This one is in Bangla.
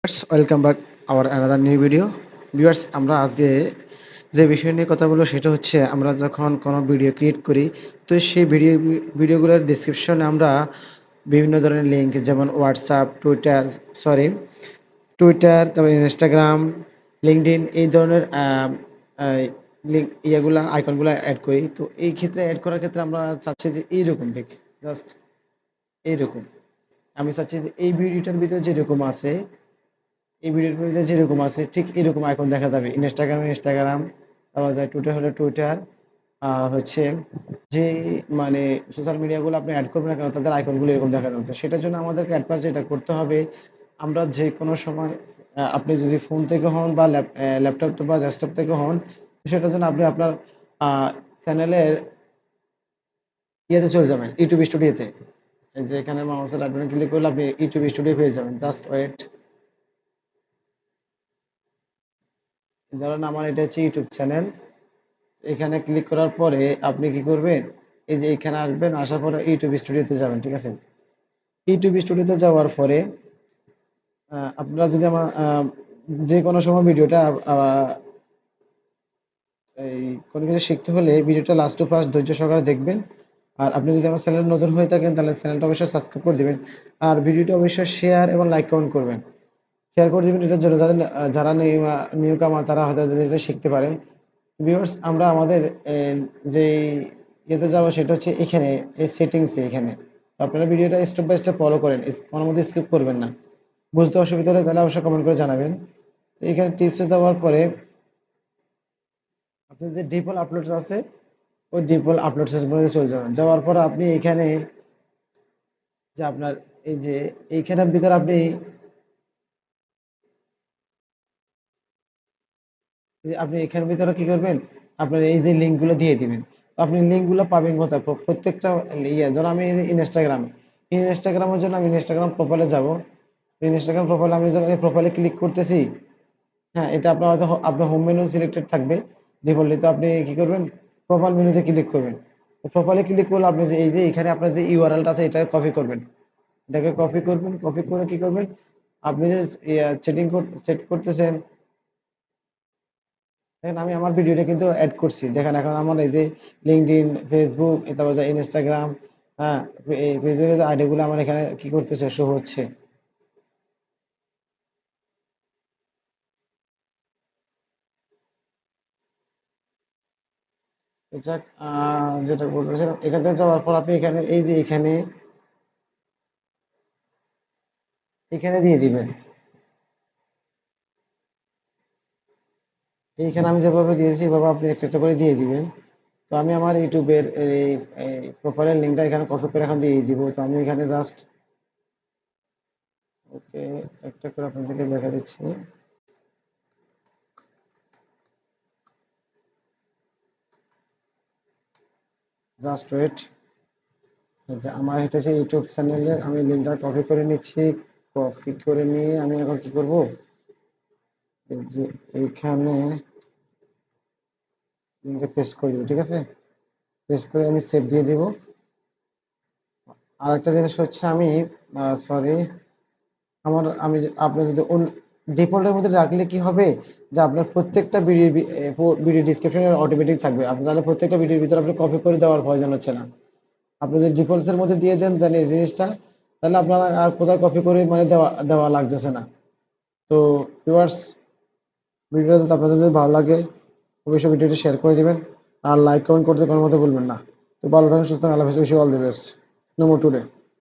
Welcome back hour another new video. Viewers, আমরা আজকে যে বিষয় নিয়ে কথা বলবো সেটা হচ্ছে আমরা যখন কোনো ভিডিও ক্রিয়েট করি, তো সেই ভিডিওগুলোর ডিসক্রিপশনে আমরা বিভিন্ন ধরনের লিঙ্ক যেমন হোয়াটসঅ্যাপ, টুইটার, তারপরে ইনস্টাগ্রাম, লিঙ্কডইন এই ধরনের লিঙ্ক ইয়েগুলা আইকনগুলা এড করি। তো এই ক্ষেত্রে এড করার ক্ষেত্রে আমরা চাচ্ছি যে এইরকম দেখি, জাস্ট এইরকম। আমি চাচ্ছি যে এই ভিডিওটার ভিতরে যেরকম আছে, এই ভিডিওর মধ্যে যেরকম আছে ঠিক এরকম আইকন দেখা যাবে। ইনস্টাগ্রাম, তারপর যায় টুইটার হলে টুইটার, আর হচ্ছে যে মানে সোশ্যাল মিডিয়াগুলো আপনি অ্যাড করবেন না কেন তাদের আইকনগুলো এরকম দেখানো হতো। সেটার জন্য আমাদেরকে অ্যাডভান্স যেটা করতে হবে, আমরা যে কোনো সময় আপনি যদি ফোন থেকে হন বা ল্যাপটপ বা ডেস্কটপ থেকে হন, তো সেটার জন্য আপনি আপনার চ্যানেলের ইয়েতে চলে যাবেন, ইউটিউব স্টুডিওতে। এই যে এখানে মাউসের রাইট বাটন ক্লিক করলে আপনি ইউটিউব স্টুডিও পেয়ে যাবেন। Just wait. ধরেন আমার এটা হচ্ছে ইউটিউব চ্যানেল। এখানে ক্লিক করার পরে আপনি কি করবেন, এই যে এখানে আসবেন, আসার পরে ইউটিউব স্টুডিওতে যাবেন, ঠিক আছে? ইউটিউব স্টুডিওতে যাওয়ার পরে আপনারা যদি আমার যে কোনো সময় ভিডিওটা এই কোনো কিছু শিখতে হলে ভিডিওটা লাস্ট টু ফার্স্ট ধৈর্য সহকারে দেখবেন। আর আপনি যদি আমার চ্যানেল নতুন হয়ে থাকেন তাহলে চ্যানেলটা অবশ্যই সাবস্ক্রাইব করে দিবেন। আর ভিডিওটা অবশ্যই শেয়ার এবং লাইক কমেন্ট করবেন। শেয়ার করে দিবেন এটার জন্য যাদের যারা নিউ কামার তারা হয়তো এটা শিখতে পারে। ভিউয়ার্স, আমরা আমাদের যেই ইয়েতে যাবো সেটা হচ্ছে এখানে, এই সেটিংসে এখানে। তো আপনারা ভিডিওটা স্টেপ বাই স্টেপ ফলো করেন, কোনো মতে স্কিপ করবেন না। বুঝতে অসুবিধা হলে তাহলে অবশ্যই কমেন্ট করে জানাবেন। তো এখানে টিপসে যাওয়ার পরে আপনার যে ডিফল্ট আপলোডস আছে, ওই ডিফল্ট আপলোডস এর মধ্যে চলে যাবেন। যাওয়ার পরে আপনি এখানে যে আপনার এই যে এইখানের ভিতরে আপনি এখানের ভিতরে কি করবেন, আপনার এই যে লিঙ্কগুলো দিয়ে দিবেন। তো আপনি লিঙ্কগুলো পাবেন কোথায়? প্রত্যেকটা ইয়ে ধরো আমি ইনস্টাগ্রামে, ইনস্টাগ্রামের জন্য আমি ইনস্টাগ্রাম প্রোফাইলে যাব। ইনস্টাগ্রাম প্রোফাইলে আমি যখন প্রোফাইলে ক্লিক করতেছি, হ্যাঁ, এটা আপনার হয়তো আপনার হোম মেনু সিলেক্টেড থাকবে ডিফল্টলি। তো আপনি কি করবেন, প্রোফাইল মেনুতে ক্লিক করবেন। প্রোফাইলে ক্লিক করলে আপনি যে এই যে এখানে আপনার যে ইউআরএলটা আছে এটা কপি করবেন। এটাকে কপি করবেন, কপি করে কি করবেন, আপনি যে সেট করতেছেন, দেখেন আমি আমার ভিডিওটা কিন্তু অ্যাড করছি। দেখেন এখন আমার এই যে লিঙ্কডইন, ফেসবুক, তারপর যে ইনস্টাগ্রাম, হ্যাঁ, এই ফেসবুকের আইডি গুলো আমার এখানে কি করতেছে, শো হচ্ছে। এটা যেটা বলতেছিলাম, এখানে যাওয়ার পর আপনি এখানে এই যে এখানে এখানে দিয়ে দিবেন। এইখানে আমি যেভাবে দিয়েছি এভাবে আপনি একটা একটা করে দিয়ে দিবেন। তো আমি আমার ইউটিউবের এই প্রোফাইলের লিঙ্কটা এখানে কপি করে এখন দিয়ে দিব। তো আমি এখানে জাস্ট ওকে একটা করে আপনাদেরকে দেখা দিচ্ছি। Just wait. যে আমার এটা হচ্ছে ইউটিউব চ্যানেলের, আমি লিঙ্কটা কপি করে নিচ্ছি। কপি করে নিয়ে আমি এখন কি করব, এই যে এইখানে লিঙ্কটা পেস্ট করে দিব, ঠিক আছে? পেস্ট করে আমি সেভ দিয়ে দিব। আর একটা জিনিস হচ্ছে আমি সরি, আমি আপনি যদি ডিফল্টের মধ্যে রাখলে কি হবে, যে আপনার প্রত্যেকটা ভিডিও ডিসক্রিপশনে অটোমেটিক থাকবে। আপনি তাহলে প্রত্যেকটা ভিডিওর ভিতরে আপনি কপি করে দেওয়ার প্রয়োজন হচ্ছে না। আপনি যদি ডিফল্টস এর মধ্যে দিয়ে দেন দেন এই জিনিসটা, তাহলে আপনার আর কোথাও কপি করে মানে দেওয়া দেওয়া লাগতেছে না। তো ভিউয়ার্স, ভিডিওটা যদি আপনাদের যদি ভালো লাগে অবশ্যই ভিডিওটি শেয়ার করে দিবেন। আর লাইক কমেন্ট করতে কোনো মতে ভুলবেন না। তো ভালো থাকুন, সুস্থ থাকুন, আল্লাহ হাফেজ, wish you all the best. No more today.